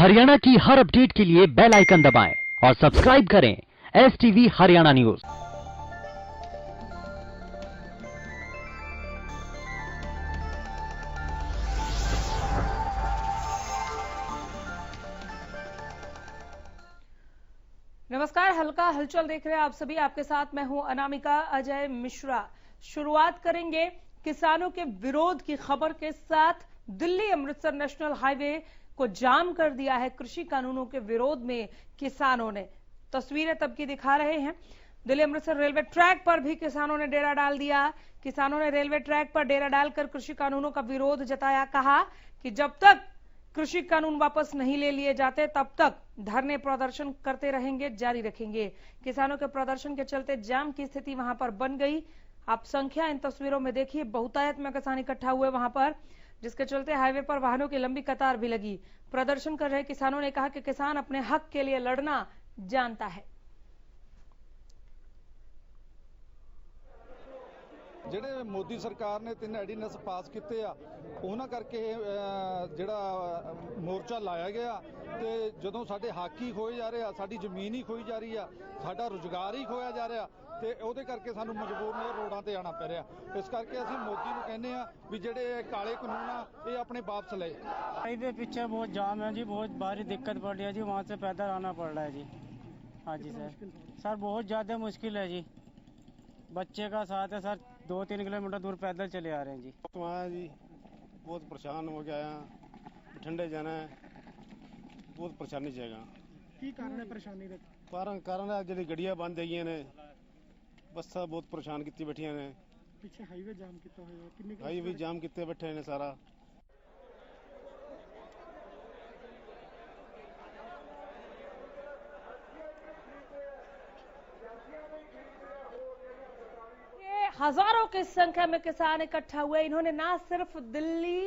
हरियाणा की हर अपडेट के लिए बेल आइकन दबाएं और सब्सक्राइब करें STV हरियाणा न्यूज। नमस्कार, हल्का हलचल देख रहे हैं आप सभी। आपके साथ मैं हूं अनामिका अजय मिश्रा। शुरुआत करेंगे किसानों के विरोध की खबर के साथ। दिल्ली अमृतसर नेशनल हाईवे को जाम कर दिया है कृषि कानूनों के विरोध में किसानों ने। तस्वीरें तब की दिखा रहे हैं। दिल्ली अमृतसर रेलवे ट्रैक पर भी किसानों ने डेरा डाल दिया। किसानों ने रेलवे ट्रैक पर डेरा डालकर कृषि कानूनों का विरोध जताया। कहा कि जब तक कृषि कानून वापस नहीं ले लिए जाते तब तक धरने प्रदर्शन करते रहेंगे, जारी रखेंगे। किसानों के प्रदर्शन के चलते जाम की स्थिति वहां पर बन गई। आप संख्या इन तस्वीरों में देखिए, बहुतायत में किसान इकट्ठा हुए वहां पर, जिसके चलते हाईवे पर वाहनों की लंबी कतार भी लगी। प्रदर्शन कर रहे किसानों ने कहा कि किसान अपने हक के लिए लड़ना जानता है। ਜਿਹੜੇ ਮੋਦੀ ਸਰਕਾਰ ਨੇ 3 ਐਡੀਨੈਂਸ ਪਾਸ ਕੀਤੇ ਆ ਉਹਨਾਂ ਕਰਕੇ ਜਿਹੜਾ ਮੋਰਚਾ ਲਾਇਆ ਗਿਆ ਤੇ ਜਦੋਂ ਸਾਡੇ ਹੱਕ ਹੀ ਖੋਏ ਜਾ ਰਹੇ ਆ, ਸਾਡੀ ਜ਼ਮੀਨ ਹੀ ਖੋਈ ਜਾ ਰਹੀ ਆ, ਸਾਡਾ ਰੁਜ਼ਗਾਰ ਹੀ ਖੋਇਆ ਜਾ ਰਿਹਾ ਤੇ ਉਹਦੇ ਕਰਕੇ ਸਾਨੂੰ ਮਜਬੂਰ ਨੇ ਰੋਡਾਂ ਤੇ ਆਣਾ ਪੈ ਰਿਹਾ। ਇਸ ਕਰਕੇ ਅਸੀਂ ਮੋਦੀ ਨੂੰ ਕਹਿੰਦੇ ਆ ਵੀ ਜਿਹੜੇ ਕਾਲੇ ਕਾਨੂੰਨ ਆ ਇਹ ਆਪਣੇ ਵਾਪਸ ਲਏ। हाईवे पीछे बहुत जाम है जी, बहुत भारी दिक्कत पड़ रही है जी, वहाँ से पैदल आना पड़ रहा है जी। हाँ जी सर बहुत ज़्यादा मुश्किल है जी। बच्चे का साथ है सर, 2-3 किलोमीटर दूर पैदल चले आ रहे हैं जी। वहाँ जी बहुत परेशान हो गया है, ठंडे जाना है, बहुत परेशानी जाएगा। की कारण है परेशानी का? कारण है जी गड्डियां बंद है ने, बसा बहुत परेशान की बैठिया ने। पीछे हाईवे जाम किया हुआ, हाईवे जाम किते बैठे ने सारा। हजारों की संख्या में किसान इकट्ठा हुए। इन्होंने ना सिर्फ दिल्ली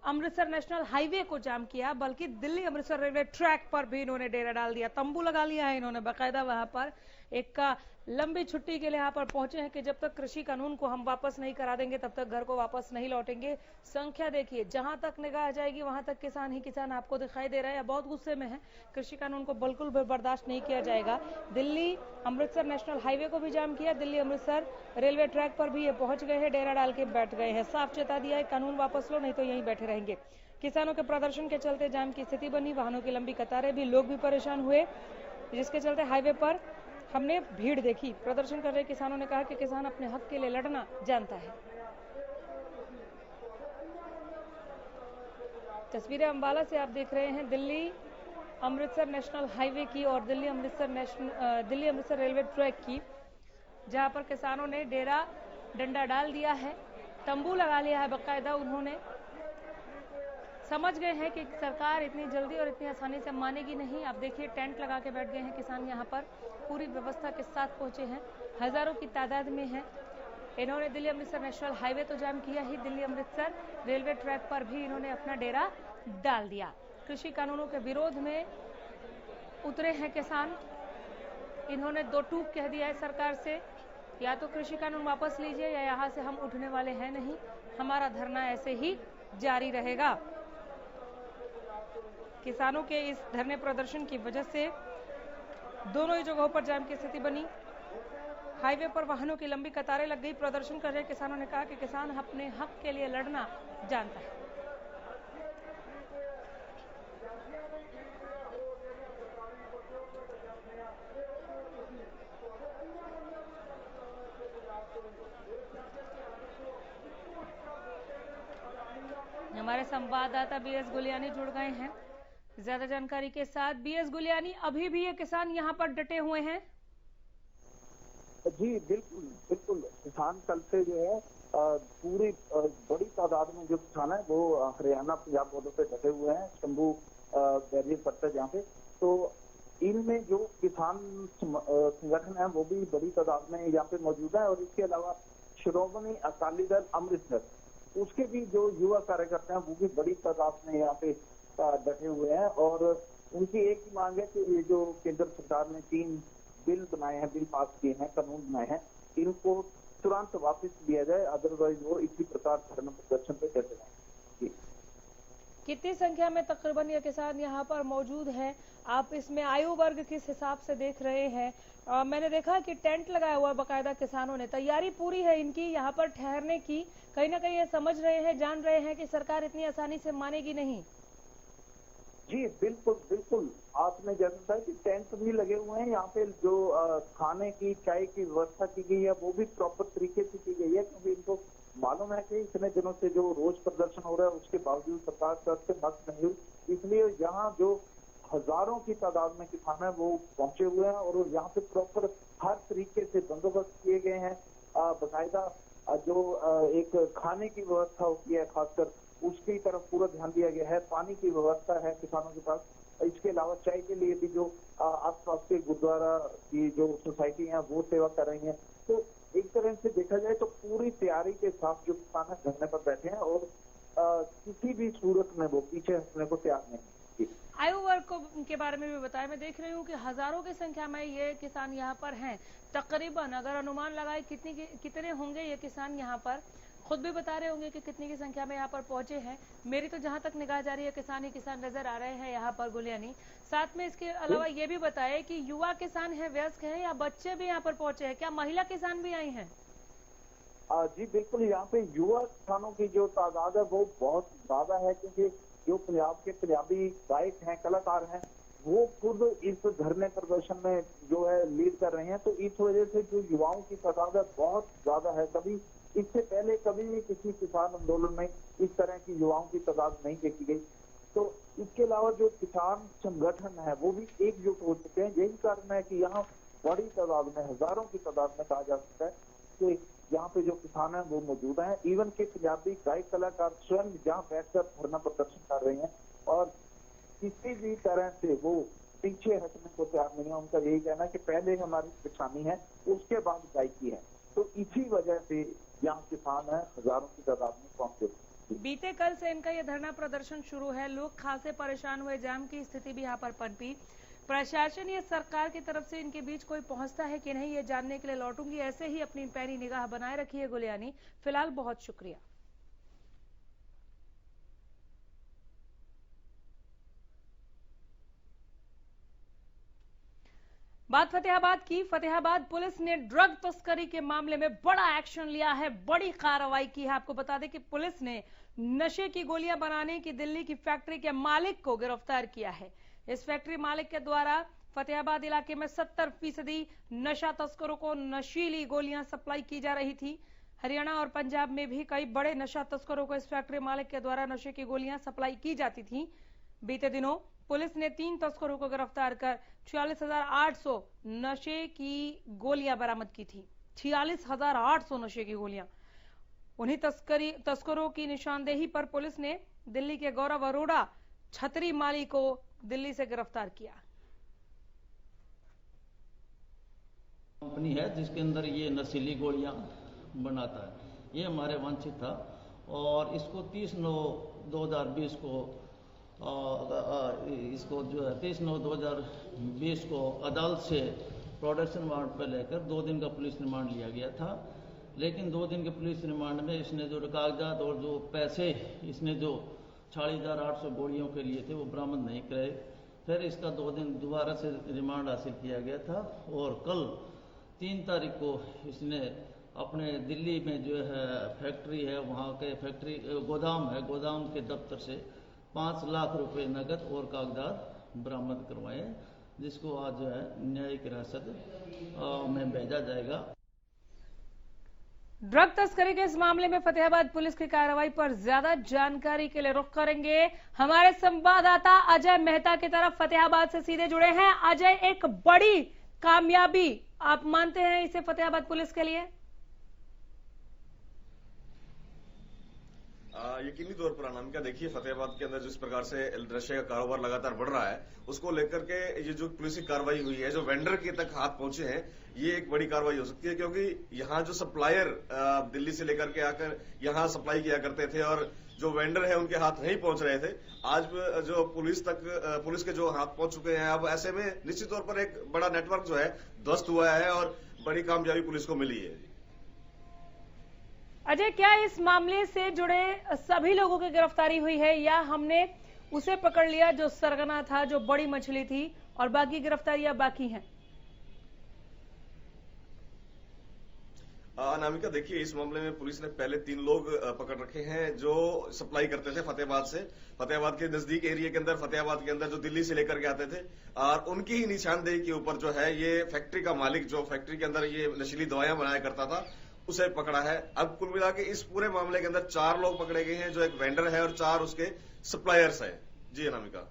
अमृतसर नेशनल हाईवे को जाम किया, बल्कि दिल्ली अमृतसर रेलवे ट्रैक पर भी इन्होंने डेरा डाल दिया, तंबू लगा लिया है इन्होंने बाकायदा। वहां पर एक लंबी छुट्टी के लिए यहाँ पर पहुंचे हैं कि जब तक कृषि कानून को हम वापस नहीं करा देंगे तब तक घर को वापस नहीं लौटेंगे। संख्या देखिए, जहां तक निगाह जाएगी वहां तक किसान ही किसान आपको दिखाई दे रहा है। बहुत गुस्से में है, कृषि कानून को बिल्कुल भी बर्दाश्त नहीं किया जाएगा। दिल्ली अमृतसर नेशनल हाईवे को भी जाम किया, दिल्ली अमृतसर रेलवे ट्रैक पर भी ये पहुंच गए हैं, डेरा डाल के बैठ गए हैं। साफ चेता दिया है, कानून वापस लो नहीं तो यहीं बैठे रहेंगे। किसानों के प्रदर्शन के चलते जाम की स्थिति बनी, वाहनों की लंबी कतारें भी, लोग भी परेशान हुए, जिसके चलते हाईवे पर हमने भीड़ देखी। प्रदर्शन कर रहे किसानों ने कहा कि किसान अपने हक के लिए लड़ना जानता है। तस्वीरें अंबाला से आप देख रहे हैं, दिल्ली अमृतसर नेशनल हाईवे की और दिल्ली अमृतसर रेलवे ट्रैक की, जहां पर किसानों ने डेरा डंडा डाल दिया है, तंबू लगा लिया है बाकायदा। उन्होंने समझ गए हैं कि सरकार इतनी जल्दी और इतनी आसानी से मानेगी नहीं। आप देखिए, टेंट लगा के बैठ गए हैं किसान, यहाँ पर पूरी व्यवस्था के साथ पहुंचे हैं, हजारों की तादाद में हैं। इन्होंने दिल्ली अमृतसर नेशनल हाईवे तो जाम किया ही, दिल्ली अमृतसर रेलवे ट्रैक पर भी इन्होंने अपना डेरा डाल दिया। कृषि कानूनों के विरोध में उतरे हैं किसान। इन्होंने दो टूक कह दिया है सरकार से, या तो कृषि कानून वापस लीजिए या यहाँ से हम उठने वाले हैं नहीं, हमारा धरना ऐसे ही जारी रहेगा। किसानों के इस धरने प्रदर्शन की वजह से दोनों ही जगहों पर जाम की स्थिति बनी। हाईवे पर वाहनों की लंबी कतारें लग गई। प्रदर्शन कर रहे किसानों ने कहा कि किसान अपने हक के लिए लड़ना जानता है। हमारे संवाददाता BS गुलियानी जुड़ गए हैं ज्यादा जानकारी के साथ। BS गुलियानी, अभी भी ये किसान यहाँ पर डटे हुए हैं? जी बिल्कुल बिल्कुल, किसान कल से जो है पूरी बड़ी तादाद में जो किसान है वो हरियाणा पंजाब बॉर्डर पे डटे हुए हैं। शंभू बैरियर पड़ता है जहाँ पे, तो इनमें जो किसान संगठन है वो भी बड़ी तादाद में यहाँ पे मौजूद है। और इसके अलावा श्रोमणी अकाली दल अमृतसर, उसके भी जो युवा कार्यकर्ता हैं वो भी बड़ी तादाद में यहाँ पे डटे हुए हैं। और उनकी एक ही मांग है कि ये जो केंद्र सरकार ने 3 बिल बनाए हैं, बिल पास किए हैं, कानून बनाए हैं, इनको तुरंत वापस लिया जाए, अदरवाइज वो इसी प्रकार धरना प्रदर्शन पे डटे रहेंगे। कितनी संख्या में तकरीबन ये किसान यहाँ पर मौजूद हैं? आप इसमें आयु वर्ग किस हिसाब से देख रहे हैं? मैंने देखा कि टेंट लगाया हुआ बाकायदा किसानों ने, तैयारी पूरी है इनकी यहाँ पर ठहरने की। कहीं ना कहीं ये समझ रहे हैं, जान रहे हैं कि सरकार इतनी आसानी से मानेगी नहीं। जी बिल्कुल बिल्कुल, आपने जैसा कहा कि टेंट भी लगे हुए हैं यहाँ पे। जो खाने की, चाय की व्यवस्था की गई है वो भी प्रॉपर तरीके से की गई है, क्योंकि इनको मालूम है कि इतने दिनों से जो रोज प्रदर्शन हो रहा है उसके बावजूद सरकार तरफ से मदद नहीं हुई। इसलिए यहाँ जो हजारों की तादाद में किसान है वो पहुंचे हुए हैं और यहाँ पे प्रॉपर हर तरीके से बंदोबस्त किए गए हैं। बाकायदा जो एक खाने की व्यवस्था होती है खासकर उसकी तरफ पूरा ध्यान दिया गया है। पानी की व्यवस्था है किसानों के पास। इसके अलावा चाय के लिए भी जो आसपास के गुरुद्वारा की जो सोसाइटी है वो सेवा कर रही है। तो एक तरह से देखा जाए तो पूरी तैयारी के साथ जो किसान है धरने पर बैठे हैं और किसी भी सूरत में वो पीछे हटने को तैयार नहीं। आयु वर्ग को के बारे में भी बताया। मैं देख रही हूँ कि हजारों की संख्या में ये किसान यहाँ पर हैं। तकरीबन अगर अनुमान लगाए कितने होंगे ये किसान यहाँ पर, खुद भी बता रहे होंगे कि कितनी की संख्या में यहाँ पर पहुंचे हैं। मेरी तो जहां तक निगाह जा रही है किसान ही किसान नजर आ रहे हैं यहाँ पर गुलियानी। साथ में इसके अलावा ये भी बताए कि युवा किसान हैं, वयस्क हैं या बच्चे भी यहाँ पर पहुंचे हैं? क्या महिला किसान भी आई हैं? जी बिल्कुल, यहाँ पे युवा किसानों की जो तादाद है वो बहुत ज्यादा है, क्योंकि जो पंजाब के पंजाबी गायक हैं, कलाकार हैं, वो खुद इस धरने प्रदर्शन में जो है लीड कर रहे हैं। तो इस वजह से जो युवाओं की तादाद है बहुत ज्यादा है। कभी इससे पहले कभी भी किसी किसान आंदोलन में इस तरह की युवाओं की तादाद नहीं देखी गई। तो इसके अलावा जो किसान संगठन है वो भी एकजुट हो चुके हैं। यही कारण है कि यहाँ बड़ी तादाद में, हजारों की तादाद में कहा जा सकता है कि यहाँ पे जो किसान है वो मौजूद हैं। इवन के पंजाबी गायक कलाकार स्वयं जहाँ बैठकर धरना प्रदर्शन कर रहे हैं और किसी भी तरह से वो पीछे हटने को तैयार नहीं है। उनका यही कहना है कि पहले हमारी किसानी है उसके बाद गायकी है। तो इसी वजह से यहाँ किसान है हजारों की तादाद में पहुंचे। बीते कल से इनका ये धरना प्रदर्शन शुरू है। लोग खासे परेशान हुए, जाम की स्थिति भी यहाँ पर पनपी। प्रशासन या सरकार की तरफ से इनके बीच कोई पहुंचता है कि नहीं, ये जानने के लिए लौटूंगी। ऐसे ही अपनी पैनी निगाह बनाए रखिए गुलियानी। फिलहाल बहुत शुक्रिया। बात फतेहाबाद की। फतेहाबाद पुलिस ने ड्रग तस्करी के मामले में बड़ा एक्शन लिया है, बड़ी कार्रवाई की है। आपको बता दें कि पुलिस ने नशे की गोलियां बनाने की दिल्ली की फैक्ट्री के मालिक को गिरफ्तार किया है। इस फैक्ट्री मालिक के द्वारा फतेहाबाद इलाके में 70% नशा तस्करों को नशीली गोलियां सप्लाई की जा रही थी। हरियाणा और पंजाब में भी कई बड़े नशा तस्करों को इस फैक्ट्री मालिक के द्वारा नशे की गोलियां सप्लाई की जाती थी। बीते दिनों पुलिस ने 3 तस्करों को गिरफ्तार कर 46,800 नशे की गोलियां बरामद की थी। 46,800 नशे की गोलियां। उन्हीं तस्करों की निशानदेही पर पुलिस ने दिल्ली के गौरव अरोड़ा छतरी माली को दिल्ली से गिरफ्तार किया। कंपनी है जिसके अंदर ये नशीली गोलियां बनाता है, ये हमारे वांछित था और इसको 30/9/2020 को इसको जो है 30/9/2020 को अदालत से प्रोडक्शन वारंट पर लेकर 2 दिन का पुलिस रिमांड लिया गया था। लेकिन 2 दिन के पुलिस रिमांड में इसने जो कागजात और जो पैसे इसने जो 46,800 गोलियों के लिए थे वो बरामद नहीं कराए। फिर इसका 2 दिन दोबारा से रिमांड हासिल किया गया था और कल 3 तारीख को इसने अपने दिल्ली में जो है फैक्ट्री है, वहाँ के फैक्ट्री गोदाम है, गोदाम के दफ्तर से 5 लाख रुपए नकद और कागजात बरामद करवाए, जिसको आज जो है न्यायिक हिरासत में भेजा जाएगा। ड्रग तस्करी के इस मामले में फतेहाबाद पुलिस की कार्रवाई पर ज्यादा जानकारी के लिए रुख करेंगे। हमारे संवाददाता अजय मेहता की तरफ फतेहाबाद से सीधे जुड़े हैं। अजय, एक बड़ी कामयाबी आप मानते हैं इसे फतेहाबाद पुलिस के लिए? यकीनी तौर पर अनामिका, देखिए फतेहाबाद के अंदर जिस प्रकार से नशे का कारोबार लगातार बढ़ रहा है उसको लेकर के ये जो पुलिस की कार्रवाई हुई है, जो वेंडर के तक हाथ पहुंचे हैं, ये एक बड़ी कार्रवाई हो सकती है। क्योंकि यहाँ जो सप्लायर दिल्ली से लेकर के आकर यहाँ सप्लाई किया करते थे और जो वेंडर है उनके हाथ नहीं पहुंच रहे थे, आज जो पुलिस के जो हाथ पहुंच चुके हैं। अब ऐसे में निश्चित तौर पर एक बड़ा नेटवर्क जो है ध्वस्त हुआ है और बड़ी कामयाबी पुलिस को मिली है। अजय, क्या इस मामले से जुड़े सभी लोगों की गिरफ्तारी हुई है या हमने उसे पकड़ लिया जो सरगना था, जो बड़ी मछली थी, और बाकी गिरफ्तारियां बाकी हैं? अनामिका, देखिए, इस मामले में पुलिस ने पहले 3 लोग पकड़ रखे हैं जो सप्लाई करते थे फतेहाबाद से। फतेहाबाद के नजदीक एरिया के अंदर, फतेहाबाद के अंदर, जो दिल्ली से लेकर के आते थे, और उनकी ही निशानदेही के ऊपर जो है ये फैक्ट्री का मालिक, जो फैक्ट्री के अंदर ये नशीली दवाइयां बनाया करता था, उसे पकड़ा है। अब कुल मिला के इस पूरे मामले के अंदर 4 लोग पकड़े गए हैं, जो एक वेंडर है और 4 उसके सप्लायर्स है। जी अनामिका।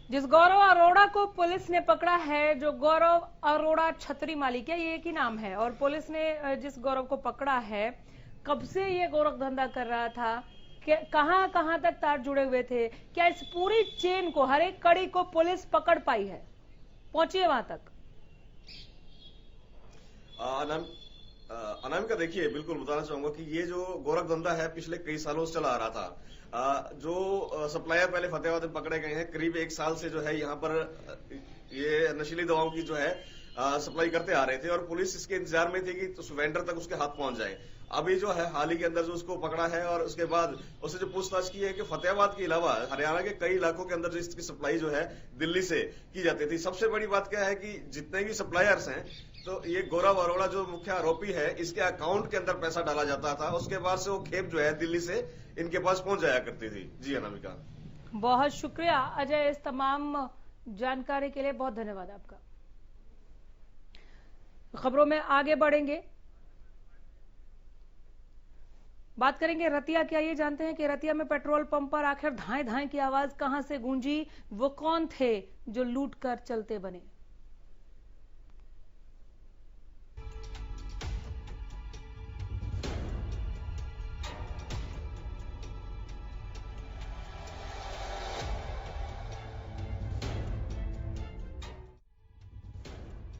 जिस गौरव अरोड़ा को पुलिस ने पकड़ा है, जो गौरव अरोड़ा छतरी मालिक है, ये एक ही नाम है, और पुलिस ने जिस गौरव को पकड़ा है, कब से ये गोरख धंधा कर रहा था, कहां कहां तक तार जुड़े हुए थे, क्या इस पूरी चेन को, हर एक कड़ी को पुलिस पकड़ पाई है, पहुंची है वहां तक? अनामिका, देखिए, बिल्कुल बताना चाहूंगा कि ये जो गोरख धंधा है पिछले कई सालों से चला आ रहा था। जो सप्लायर पहले फतेहाबाद में पकड़े गए हैं, करीब 1 साल से जो है यहाँ पर ये नशीली दवाओं की जो है सप्लाई करते आ रहे थे, और पुलिस इसके इंतजार में थी कि उस वेंडर तक उसके हाथ पहुंच जाए। अभी जो है हाल ही के अंदर जो उसको पकड़ा है, और उसके बाद उससे जो पूछताछ की है कि फतेहाबाद के अलावा हरियाणा के कई इलाकों के अंदर जो इसकी सप्लाई जो है दिल्ली से की जाती थी। सबसे बड़ी बात क्या है कि जितने भी सप्लायर्स हैं, तो ये गौरव अरोड़ा जो मुख्य आरोपी है, इसके अकाउंट के अंदर पैसा डाला जाता था, उसके बाद से वो खेप जो है दिल्ली से इनके पास पहुंच जाया करती थी। जी अनामिका। बहुत शुक्रिया अजय, इस तमाम जानकारी के लिए बहुत धन्यवाद आपका। खबरों में आगे बढ़ेंगे, बात करेंगे रतिया की। आइए जानते हैं कि रतिया में पेट्रोल पंप पर आखिर धाएं धाएं की आवाज कहां से गूंजी, वो कौन थे जो लूट कर चलते बने।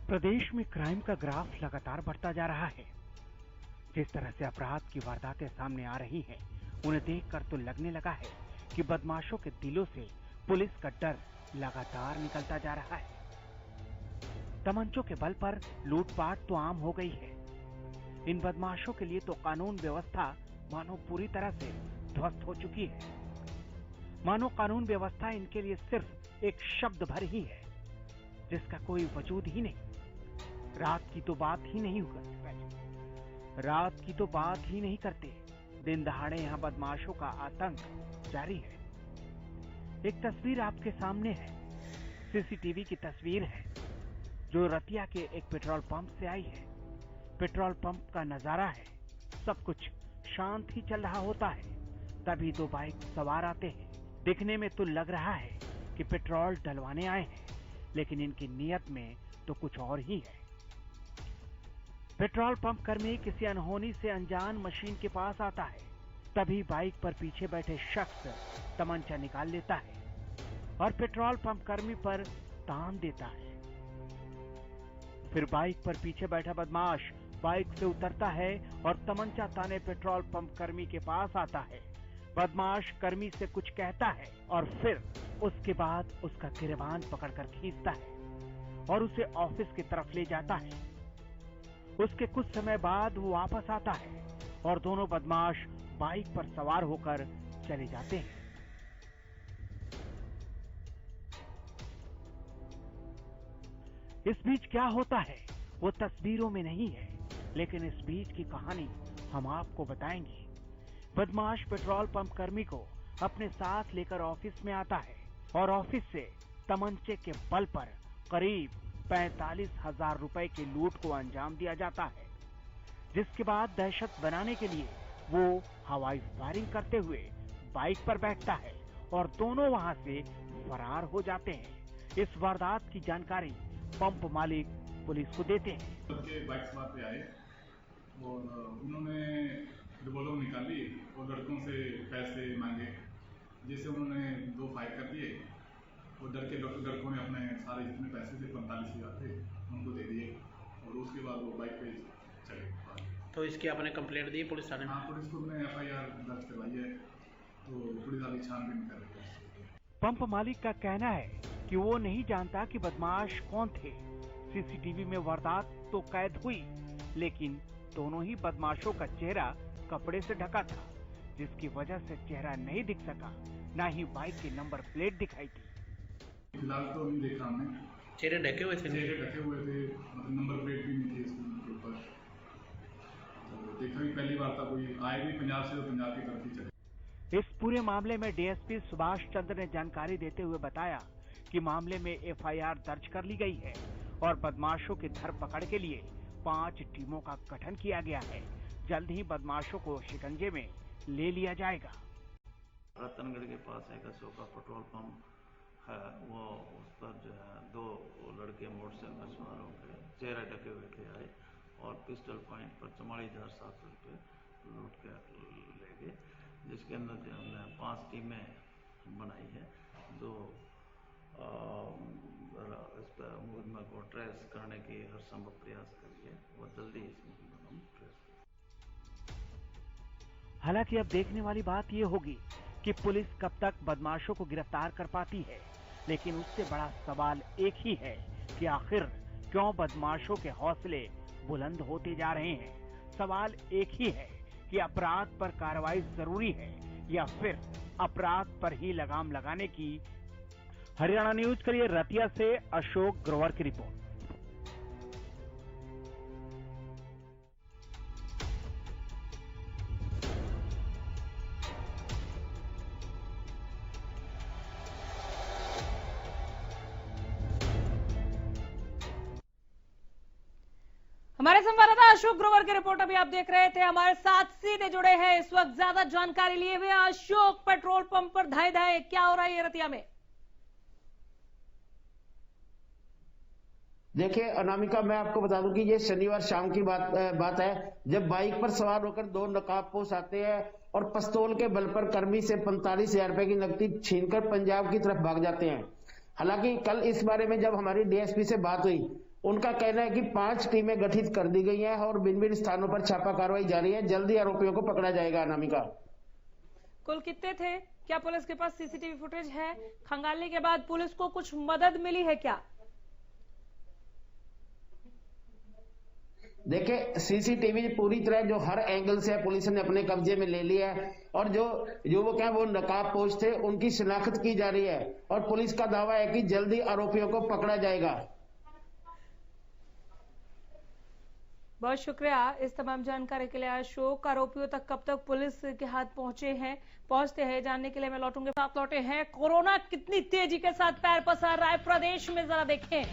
प्रदेश में क्राइम का ग्राफ लगातार बढ़ता जा रहा है। जिस तरह से अपराध की वारदातें सामने आ रही हैं, उन्हें देखकर तो लगने लगा है कि बदमाशों के दिलों से पुलिस का डर लगातार निकलता जा रहा है। तमंचों के बल पर लूटपाट तो आम हो गई है। इन बदमाशों के लिए तो कानून व्यवस्था मानो पूरी तरह से ध्वस्त हो चुकी है। मानो कानून व्यवस्था इनके लिए सिर्फ एक शब्द भर ही है, जिसका कोई वजूद ही नहीं। रात की तो बात ही नहीं करते। दिन दहाड़े यहाँ बदमाशों का आतंक जारी है। एक तस्वीर आपके सामने है, सीसीटीवी की तस्वीर है, जो रतिया के एक पेट्रोल पंप से आई है। पेट्रोल पंप का नजारा है, सब कुछ शांत ही चल रहा होता है। तभी 2 बाइक सवार आते हैं। दिखने में तो लग रहा है कि पेट्रोल डलवाने आए हैं, लेकिन इनकी नीयत में तो कुछ और ही है। पेट्रोल पंप कर्मी किसी अनहोनी से अनजान मशीन के पास आता है। तभी बाइक पर पीछे बैठे शख्स तमंचा निकाल लेता है और पेट्रोल पंप कर्मी पर तान देता है। फिर बाइक पर पीछे बैठा बदमाश बाइक से उतरता है और तमंचा ताने पेट्रोल पंप कर्मी के पास आता है। बदमाश कर्मी से कुछ कहता है और फिर उसके बाद उसका गिरबान पकड़कर खींचता है और उसे ऑफिस की तरफ ले जाता है। उसके कुछ समय बाद वो वापस आता है और दोनों बदमाश बाइक पर सवार होकर चले जाते हैं। इस बीच क्या होता है वो तस्वीरों में नहीं है, लेकिन इस बीच की कहानी हम आपको बताएंगे। बदमाश पेट्रोल पंप कर्मी को अपने साथ लेकर ऑफिस में आता है और ऑफिस से तमंचे के बल पर करीब 45,000 रुपए की लूट को अंजाम दिया जाता है, जिसके बाद दहशत बनाने के लिए वो हवाई फायरिंग करते हुए बाइक पर बैठता है और दोनों वहां से फरार हो जाते हैं। इस वारदात की जानकारी पंप मालिक पुलिस को देते हैं। बाइक सवार पे आए और उन्होंने रिवॉल्वर निकाली और लड़कों से पैसे मांगे, जिससे उन्होंने 2 फायर कर दिए और डर के लड़कों ने अपने सारे जितने पैसे थे 45,000 थे उनको दे दिए और उसके बाद वो बाइक पे चले। तो इसकी आपने कंप्लेंट दी पुलिस थाने में? हाँ, पुलिस को ने FIR दर्ज करवाई है, तो पुलिस अभी छानबीन कर रही है। पंप मालिक का कहना है कि वो नहीं जानता कि बदमाश कौन थे। सीसीटीवी में वारदात तो कैद हुई, लेकिन दोनों ही बदमाशों का चेहरा कपड़े से ढका था, जिसकी वजह से चेहरा नहीं दिख सका, न ही बाइक की नंबर प्लेट दिखाई दी। फिलहाल तो नहीं देखा हमने। चेहरे ढके हुए थे? चेहरे ढके हुए थे, मतलब नंबर प्लेट भी नहीं थी इसके ऊपर। तो देखा भी पहली बार था, कोई आए भी पंजाब से तो पंजाब की तरफ ही चले। इस पूरे मामले में डीएसपी सुभाष चंद्र ने जानकारी देते हुए बताया कि मामले में एफआईआर दर्ज कर ली गई है और बदमाशों की धरपकड़ के लिए 5 टीमों का गठन किया गया है। जल्द ही बदमाशों को शिकंजे में ले लिया जाएगा। रतनगढ़ के पास एक अशोक का पेट्रोल पंप है, वो उस पर जो है 2 लड़के मोटरसाइकिल सवार होकर चेहरे ढके हुए थे आए और पिस्टल पॉइंट पर 44,700 रुपये लूट के ले गए, जिसके अंदर जो हमने 5 टीमें बनाई है। जो इस पर मुकदमा को ट्रेस करने की हर संभव प्रयास करिए, वो जल्दी इस मुकदमा को ट्रेस करें। हालांकि अब देखने वाली बात ये होगी कि पुलिस कब तक बदमाशों को गिरफ्तार कर पाती है, लेकिन उससे बड़ा सवाल एक ही है कि आखिर क्यों बदमाशों के हौसले बुलंद होते जा रहे हैं। सवाल एक ही है कि अपराध पर कार्रवाई जरूरी है या फिर अपराध पर ही लगाम लगाने की। हरियाणा न्यूज के लिए रतिया से अशोक ग्रोवर की रिपोर्ट। हमारे संवाददाता अशोक ग्रोवर की रिपोर्ट अभी आप देख रहे थे। हमारे साथ सीधे जुड़े हैं इस वक्त ज्यादा जानकारी लिए हुए अशोक। पेट्रोल पंप पर धाए धाए क्या हो रहा है ये रतिया में? देखिए अनामिका, मैं आपको बता दूं कि ये शनिवार शाम की बात है, जब बाइक पर सवार होकर 2 नकाबपोश आते हैं और पिस्तौल के बल पर कर्मी से 45,000 रुपए की नकदी छीनकर पंजाब की तरफ भाग जाते हैं। हालांकि कल इस बारे में जब हमारी डीएसपी से बात हुई, उनका कहना है कि 5 टीमें गठित कर दी गई हैं और भिन्न-भिन्न स्थानों पर छापा कार्रवाई जारी है। जल्दी आरोपियों को पकड़ा जाएगा। अनामिका, कुल कितने थे? क्या पुलिस के पास सीसीटीवी फुटेज है? खंगालने के बाद पुलिस को कुछ मदद मिली है क्या? देखिए सीसीटीवी पूरी तरह जो हर एंगल से पुलिस ने अपने कब्जे में ले लिया है और जो युवक हैं वो नकाबपोश थे, उनकी शिनाख्त की जा रही है और पुलिस का दावा है कि जल्दी आरोपियों को पकड़ा जाएगा। बहुत शुक्रिया इस तमाम जानकारी के लिए अशोक। आरोपियों तक कब तक पुलिस के हाथ पहुंचते हैं जानने के लिए मैं लौटूंगे। साथ लौटे हैं, कोरोना कितनी तेजी के साथ पैर पसार रहा है प्रदेश में, जरा देखें।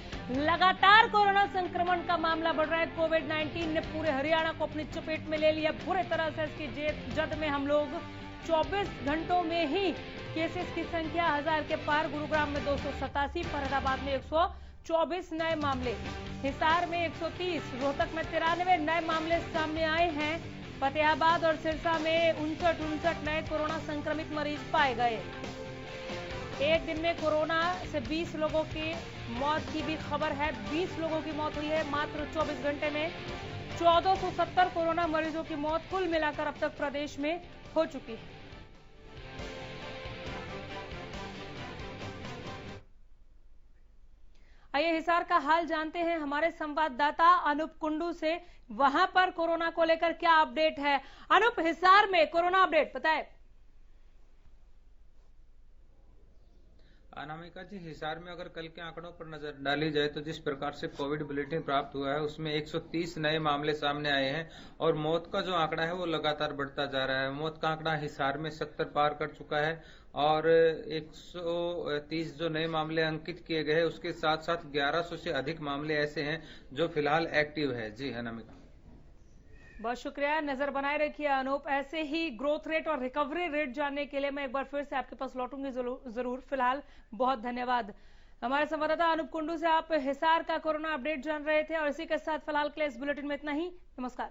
लगातार कोरोना संक्रमण का मामला बढ़ रहा है। कोविड-19 ने पूरे हरियाणा को अपनी चपेट में ले लिया बुरे तरह से। इसकी जद में हम लोग 24 घंटों में ही केसेस की संख्या 1000 के पार। गुरुग्राम में 287, फरीदाबाद में 124 नए मामले, हिसार में 130, रोहतक में 93 नए मामले सामने आए हैं। फतेहाबाद और सिरसा में 59 नए कोरोना संक्रमित मरीज पाए गए। एक दिन में कोरोना से 20 लोगों की मौत की भी खबर है। 20 लोगों की मौत हुई है मात्र 24 घंटे में। 1470 कोरोना मरीजों की मौत कुल मिलाकर अब तक प्रदेश में हो चुकी है। आइए हिसार का हाल जानते हैं हमारे संवाददाता अनूप कुंडू से। वहां पर कोरोना को लेकर क्या अपडेट है? अनूप, हिसार में कोरोना अपडेट बताएं। अनामिका जी, हिसार में अगर कल के आंकड़ों पर नजर डाली जाए तो जिस प्रकार से कोविड बुलेटिन प्राप्त हुआ है उसमें 130 नए मामले सामने आए हैं और मौत का जो आंकड़ा है वो लगातार बढ़ता जा रहा है। मौत का आंकड़ा हिसार में 70 पार कर चुका है और 130 जो नए मामले अंकित किए गए हैं उसके साथ साथ 1100 से अधिक मामले ऐसे हैं जो फिलहाल एक्टिव है। जी अनामिका, बहुत शुक्रिया। नजर बनाए रखिए अनूप। ऐसे ही ग्रोथ रेट और रिकवरी रेट जानने के लिए मैं एक बार फिर से आपके पास लौटूंगी जरूर। फिलहाल बहुत धन्यवाद। हमारे संवाददाता अनूप कुंडू से आप हिसार का कोरोना अपडेट जान रहे थे और इसी के साथ फिलहाल के लिए इस बुलेटिन में इतना ही। नमस्कार।